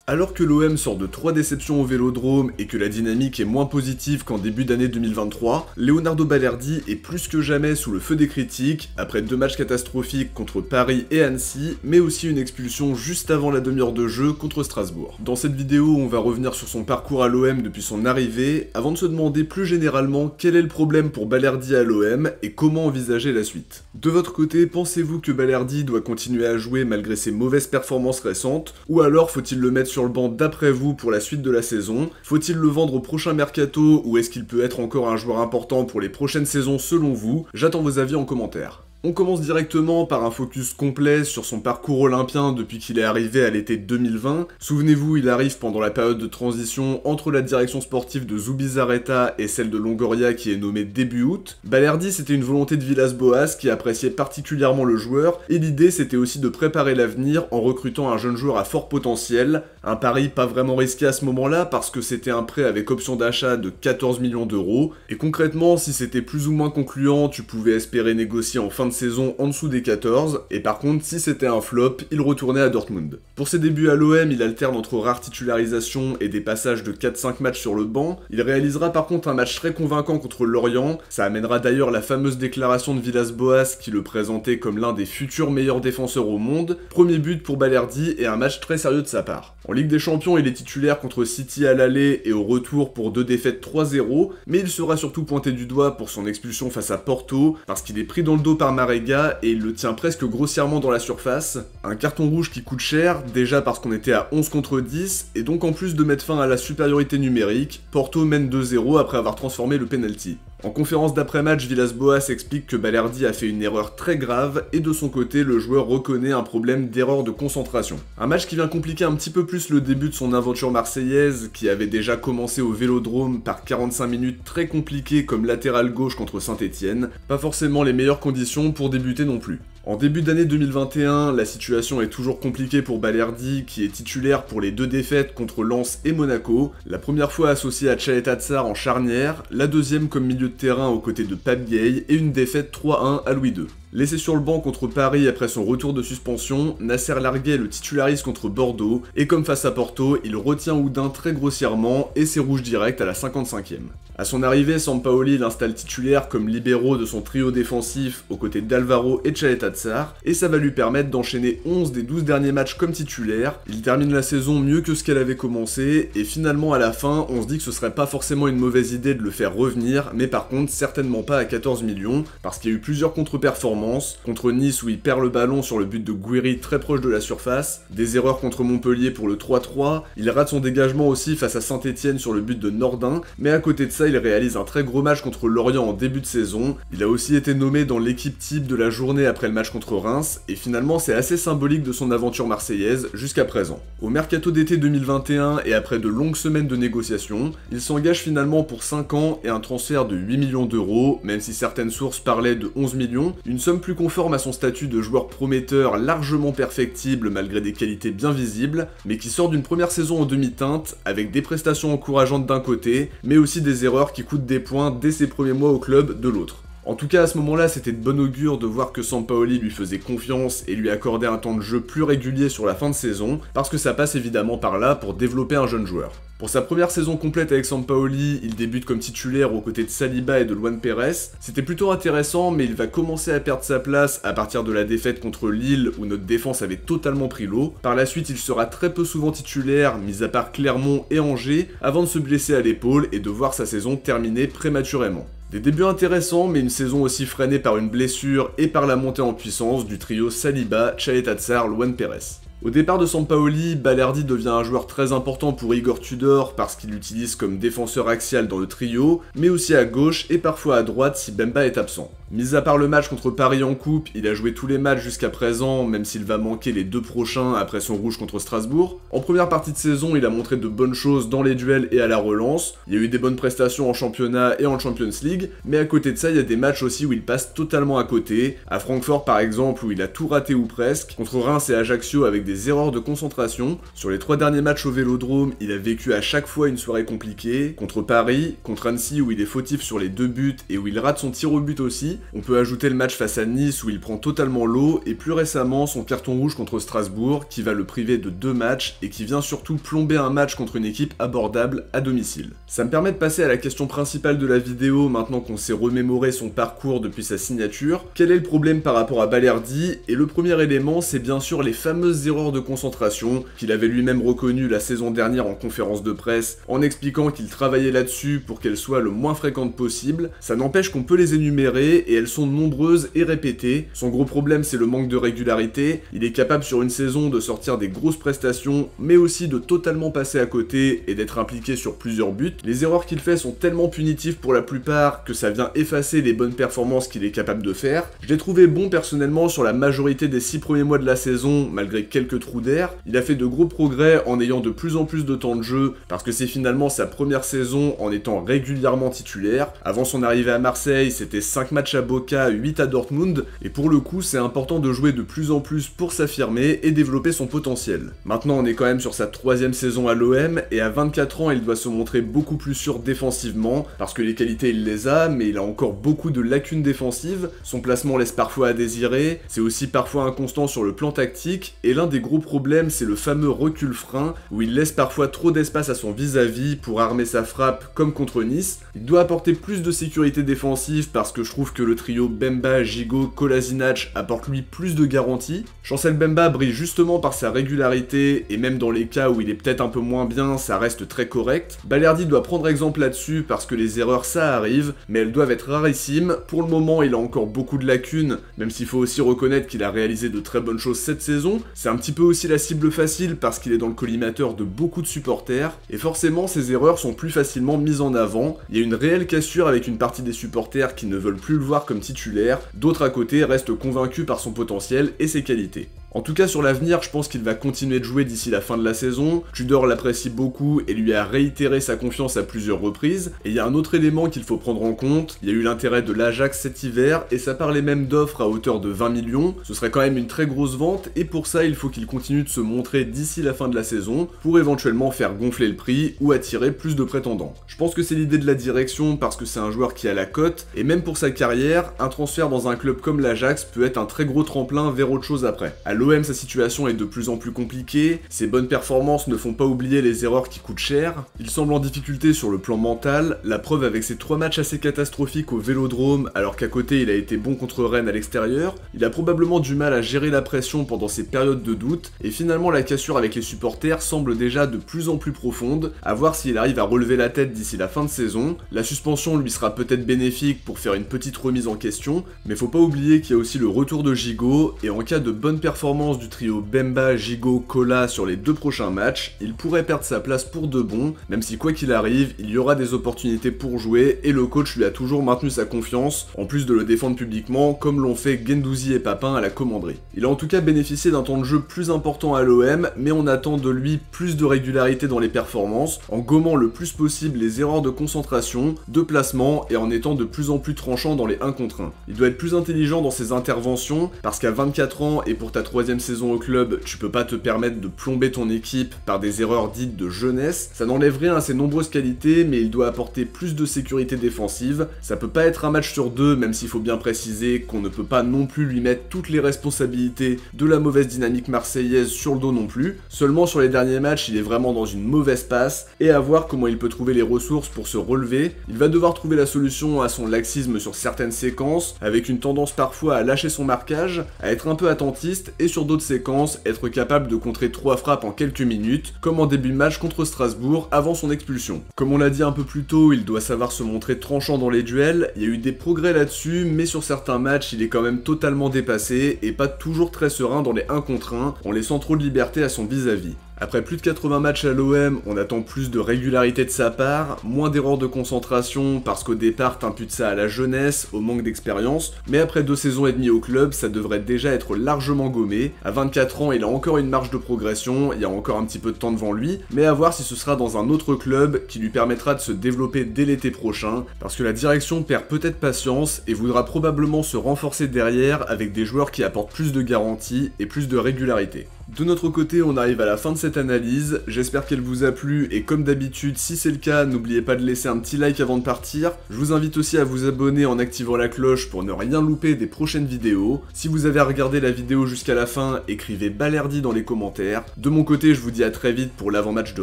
Alors que l'OM sort de 3 déceptions au Vélodrome et que la dynamique est moins positive qu'en début d'année 2023, Leonardo Balerdi est plus que jamais sous le feu des critiques, après 2 matchs catastrophiques contre Paris et Annecy, mais aussi une expulsion juste avant la demi-heure de jeu contre Strasbourg. Dans cette vidéo, on va revenir sur son parcours à l'OM depuis son arrivée, avant de se demander plus généralement quel est le problème pour Balerdi à l'OM et comment envisager la suite. De votre côté, pensez-vous que Balerdi doit continuer à jouer malgré ses mauvaises performances récentes, ou alors faut-il le mettre sur le banc d'après vous pour la suite de la saison? Faut-il le vendre au prochain mercato ou est-ce qu'il peut être encore un joueur important pour les prochaines saisons selon vous? J'attends vos avis en commentaire. On commence directement par un focus complet sur son parcours olympien depuis qu'il est arrivé à l'été 2020. Souvenez-vous, il arrive pendant la période de transition entre la direction sportive de Zubizarreta et celle de Longoria qui est nommée début août. Balerdi, c'était une volonté de Villas-Boas qui appréciait particulièrement le joueur, et l'idée c'était aussi de préparer l'avenir en recrutant un jeune joueur à fort potentiel. Un pari pas vraiment risqué à ce moment-là parce que c'était un prêt avec option d'achat de 14 millions d'euros, et concrètement, si c'était plus ou moins concluant, tu pouvais espérer négocier en fin de saison en dessous des 14, et par contre si c'était un flop, il retournait à Dortmund. Pour ses débuts à l'OM, il alterne entre rares titularisations et des passages de 4-5 matchs sur le banc. Il réalisera par contre un match très convaincant contre Lorient, ça amènera d'ailleurs la fameuse déclaration de Villas-Boas qui le présentait comme l'un des futurs meilleurs défenseurs au monde. Premier but pour Balerdi et un match très sérieux de sa part. En Ligue des Champions, il est titulaire contre City à l'aller et au retour pour 2 défaites 3-0, mais il sera surtout pointé du doigt pour son expulsion face à Porto, parce qu'il est pris dans le dos par Marega et il le tient presque grossièrement dans la surface. Un carton rouge qui coûte cher, déjà parce qu'on était à 11 contre 10, et donc en plus de mettre fin à la supériorité numérique, Porto mène 2-0 après avoir transformé le penalty. En conférence d'après-match, Villas-Boas explique que Balerdi a fait une erreur très grave et de son côté, le joueur reconnaît un problème d'erreur de concentration. Un match qui vient compliquer un petit peu plus le début de son aventure marseillaise, qui avait déjà commencé au Vélodrome par 45 minutes très compliquées comme latéral gauche contre Saint-Etienne. Pas forcément les meilleures conditions pour débuter non plus. En début d'année 2021, la situation est toujours compliquée pour Balerdi, qui est titulaire pour les 2 défaites contre Lens et Monaco, la première fois associé à Tchaleta Tsar en charnière, la deuxième comme milieu de terrain aux côtés de Pape Gueye, et une défaite 3-1 à Louis II. Laissé sur le banc contre Paris après son retour de suspension, Nasser Larguet le titularise contre Bordeaux, et comme face à Porto, il retient Oudin très grossièrement, et c'est rouge direct à la 55e. À son arrivée, Sampaoli l'installe titulaire comme libéraux de son trio défensif aux côtés d'Alvaro et Tchaleta Tsar, et ça va lui permettre d'enchaîner 11 des 12 derniers matchs comme titulaire. Il termine la saison mieux que ce qu'elle avait commencé, et finalement à la fin, on se dit que ce serait pas forcément une mauvaise idée de le faire revenir, mais par contre certainement pas à 14 millions, parce qu'il y a eu plusieurs contre-performances, contre Nice où il perd le ballon sur le but de Guiri très proche de la surface, des erreurs contre Montpellier pour le 3-3, il rate son dégagement aussi face à Saint-Etienne sur le but de Nordin, mais à côté de ça il réalise un très gros match contre Lorient en début de saison, il a aussi été nommé dans l'équipe type de la journée après le match contre Reims, et finalement c'est assez symbolique de son aventure marseillaise jusqu'à présent. Au mercato d'été 2021 et après de longues semaines de négociations, il s'engage finalement pour 5 ans et un transfert de 8 millions d'euros, même si certaines sources parlaient de 11 millions, une somme plus conforme à son statut de joueur prometteur largement perfectible malgré des qualités bien visibles, mais qui sort d'une première saison en demi-teinte, avec des prestations encourageantes d'un côté, mais aussi des erreurs qui coûtent des points dès ses premiers mois au club de l'autre. En tout cas, à ce moment-là, c'était de bon augure de voir que Sampaoli lui faisait confiance et lui accordait un temps de jeu plus régulier sur la fin de saison, parce que ça passe évidemment par là pour développer un jeune joueur. Pour sa première saison complète avec Sampaoli, il débute comme titulaire aux côtés de Saliba et de Luan Pérez. C'était plutôt intéressant, mais il va commencer à perdre sa place à partir de la défaite contre Lille où notre défense avait totalement pris l'eau. Par la suite, il sera très peu souvent titulaire, mis à part Clermont et Angers, avant de se blesser à l'épaule et de voir sa saison terminée prématurément. Des débuts intéressants, mais une saison aussi freinée par une blessure et par la montée en puissance du trio Saliba, Tchaleta Tsar, Luan Pérez. Au départ de Sampaoli, Balerdi devient un joueur très important pour Igor Tudor parce qu'il l'utilise comme défenseur axial dans le trio, mais aussi à gauche et parfois à droite si Bemba est absent. Mis à part le match contre Paris en coupe, il a joué tous les matchs jusqu'à présent, même s'il va manquer les 2 prochains après son rouge contre Strasbourg. En première partie de saison, il a montré de bonnes choses dans les duels et à la relance. Il y a eu des bonnes prestations en championnat et en Champions League, mais à côté de ça, il y a des matchs aussi où il passe totalement à côté. À Francfort par exemple, où il a tout raté ou presque. Contre Reims et Ajaccio avec des erreurs de concentration. Sur les 3 derniers matchs au Vélodrome, il a vécu à chaque fois une soirée compliquée. Contre Paris, contre Annecy où il est fautif sur les 2 buts et où il rate son tir au but aussi. aussi. On peut ajouter le match face à Nice où il prend totalement l'eau, et plus récemment son carton rouge contre Strasbourg qui va le priver de 2 matchs et qui vient surtout plomber un match contre une équipe abordable à domicile. Ça me permet de passer à la question principale de la vidéo maintenant qu'on s'est remémoré son parcours depuis sa signature. Quel est le problème par rapport à Balerdi? Et le premier élément, c'est bien sûr les fameuses erreurs de concentration qu'il avait lui-même reconnues la saison dernière en conférence de presse en expliquant qu'il travaillait là-dessus pour qu'elles soient le moins fréquentes possible. Ça n'empêche qu'on peut les énumérer et elles sont nombreuses et répétées. Son gros problème, c'est le manque de régularité. Il est capable sur une saison de sortir des grosses prestations mais aussi de totalement passer à côté et d'être impliqué sur plusieurs buts. Les erreurs qu'il fait sont tellement punitives pour la plupart que ça vient effacer les bonnes performances qu'il est capable de faire. Je l'ai trouvé bon personnellement sur la majorité des 6 premiers mois de la saison malgré quelques trous d'air. Il a fait de gros progrès en ayant de plus en plus de temps de jeu parce que c'est finalement sa première saison en étant régulièrement titulaire. Avant son arrivée à Marseille, c'était 5 matchs à Boca, 8 à Dortmund et pour le coup c'est important de jouer de plus en plus pour s'affirmer et développer son potentiel. Maintenant on est quand même sur sa 3e saison à l'OM et à 24 ans il doit se montrer beaucoup plus sûr défensivement parce que les qualités il les a mais il a encore beaucoup de lacunes défensives, son placement laisse parfois à désirer, c'est aussi parfois inconstant sur le plan tactique et l'un des gros problèmes c'est le fameux recul-frein où il laisse parfois trop d'espace à son vis-à-vis pour armer sa frappe comme contre Nice. Il doit apporter plus de sécurité défensive parce que je trouve que le trio Bemba, Gigot, Kolasinac apporte lui plus de garanties. Chancel Bemba brille justement par sa régularité et même dans les cas où il est peut-être un peu moins bien, ça reste très correct. Balerdi doit prendre exemple là-dessus parce que les erreurs ça arrive, mais elles doivent être rarissimes. Pour le moment il a encore beaucoup de lacunes, même s'il faut aussi reconnaître qu'il a réalisé de très bonnes choses cette saison. C'est un petit peu aussi la cible facile parce qu'il est dans le collimateur de beaucoup de supporters, et forcément ses erreurs sont plus facilement mises en avant. Il y a une réelle cassure avec une partie des supporters qui ne veulent plus le voir comme titulaire, d'autres à côté restent convaincus par son potentiel et ses qualités. En tout cas sur l'avenir, je pense qu'il va continuer de jouer d'ici la fin de la saison. Tudor l'apprécie beaucoup et lui a réitéré sa confiance à plusieurs reprises. Et il y a un autre élément qu'il faut prendre en compte, il y a eu l'intérêt de l'Ajax cet hiver et ça parlait même d'offres à hauteur de 20 millions. Ce serait quand même une très grosse vente et pour ça il faut qu'il continue de se montrer d'ici la fin de la saison pour éventuellement faire gonfler le prix ou attirer plus de prétendants. Je pense que c'est l'idée de la direction parce que c'est un joueur qui a la cote et même pour sa carrière, un transfert dans un club comme l'Ajax peut être un très gros tremplin vers autre chose après. À l'OM, sa situation est de plus en plus compliquée, ses bonnes performances ne font pas oublier les erreurs qui coûtent cher, il semble en difficulté sur le plan mental, la preuve avec ses 3 matchs assez catastrophiques au Vélodrome alors qu'à côté il a été bon contre Rennes à l'extérieur, il a probablement du mal à gérer la pression pendant ces périodes de doute, et finalement la cassure avec les supporters semble déjà de plus en plus profonde, à voir s'il arrive à relever la tête d'ici la fin de saison. La suspension lui sera peut-être bénéfique pour faire une petite remise en question, mais faut pas oublier qu'il y a aussi le retour de Gigot, et en cas de bonne performance du trio Bemba, Gigot, Kola sur les 2 prochains matchs, il pourrait perdre sa place pour de bon, même si quoi qu'il arrive, il y aura des opportunités pour jouer et le coach lui a toujours maintenu sa confiance, en plus de le défendre publiquement comme l'ont fait Guendouzi et Papin à la commanderie. Il a en tout cas bénéficié d'un temps de jeu plus important à l'OM, mais on attend de lui plus de régularité dans les performances, en gommant le plus possible les erreurs de concentration, de placement et en étant de plus en plus tranchant dans les 1 contre 1. Il doit être plus intelligent dans ses interventions, parce qu'à 24 ans et pour ta 3e saison au club, tu peux pas te permettre de plomber ton équipe par des erreurs dites de jeunesse. Ça n'enlève rien à ses nombreuses qualités, mais il doit apporter plus de sécurité défensive. Ça peut pas être un match sur 2, même s'il faut bien préciser qu'on ne peut pas non plus lui mettre toutes les responsabilités de la mauvaise dynamique marseillaise sur le dos non plus. Seulement sur les derniers matchs, il est vraiment dans une mauvaise passe, et à voir comment il peut trouver les ressources pour se relever. Il va devoir trouver la solution à son laxisme sur certaines séquences, avec une tendance parfois à lâcher son marquage, à être un peu attentiste, et sur d'autres séquences, être capable de contrer 3 frappes en quelques minutes, comme en début de match contre Strasbourg avant son expulsion. Comme on l'a dit un peu plus tôt, il doit savoir se montrer tranchant dans les duels, il y a eu des progrès là-dessus, mais sur certains matchs, il est quand même totalement dépassé, et pas toujours très serein dans les 1 contre 1, en laissant trop de liberté à son vis-à-vis. Après plus de 80 matchs à l'OM, on attend plus de régularité de sa part, moins d'erreurs de concentration parce qu'au départ t'imputes ça à la jeunesse, au manque d'expérience, mais après 2 saisons et demie au club, ça devrait déjà être largement gommé. À 24 ans, il a encore une marge de progression, il y a encore un petit peu de temps devant lui, mais à voir si ce sera dans un autre club qui lui permettra de se développer dès l'été prochain, parce que la direction perd peut-être patience et voudra probablement se renforcer derrière avec des joueurs qui apportent plus de garanties et plus de régularité. De notre côté, on arrive à la fin de cette analyse, j'espère qu'elle vous a plu et comme d'habitude, si c'est le cas, n'oubliez pas de laisser un petit like avant de partir. Je vous invite aussi à vous abonner en activant la cloche pour ne rien louper des prochaines vidéos. Si vous avez regardé la vidéo jusqu'à la fin, écrivez Balerdi dans les commentaires. De mon côté, je vous dis à très vite pour l'avant-match de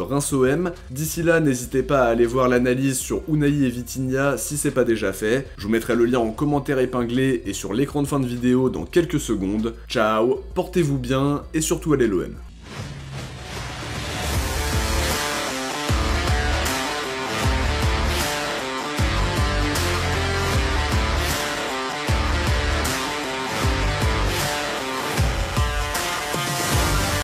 Reims-OM. D'ici là, n'hésitez pas à aller voir l'analyse sur Unai et Vitinha si c'est pas déjà fait. Je vous mettrai le lien en commentaire épinglé et sur l'écran de fin de vidéo dans quelques secondes. Ciao, portez-vous bien et surtout allez l'OM.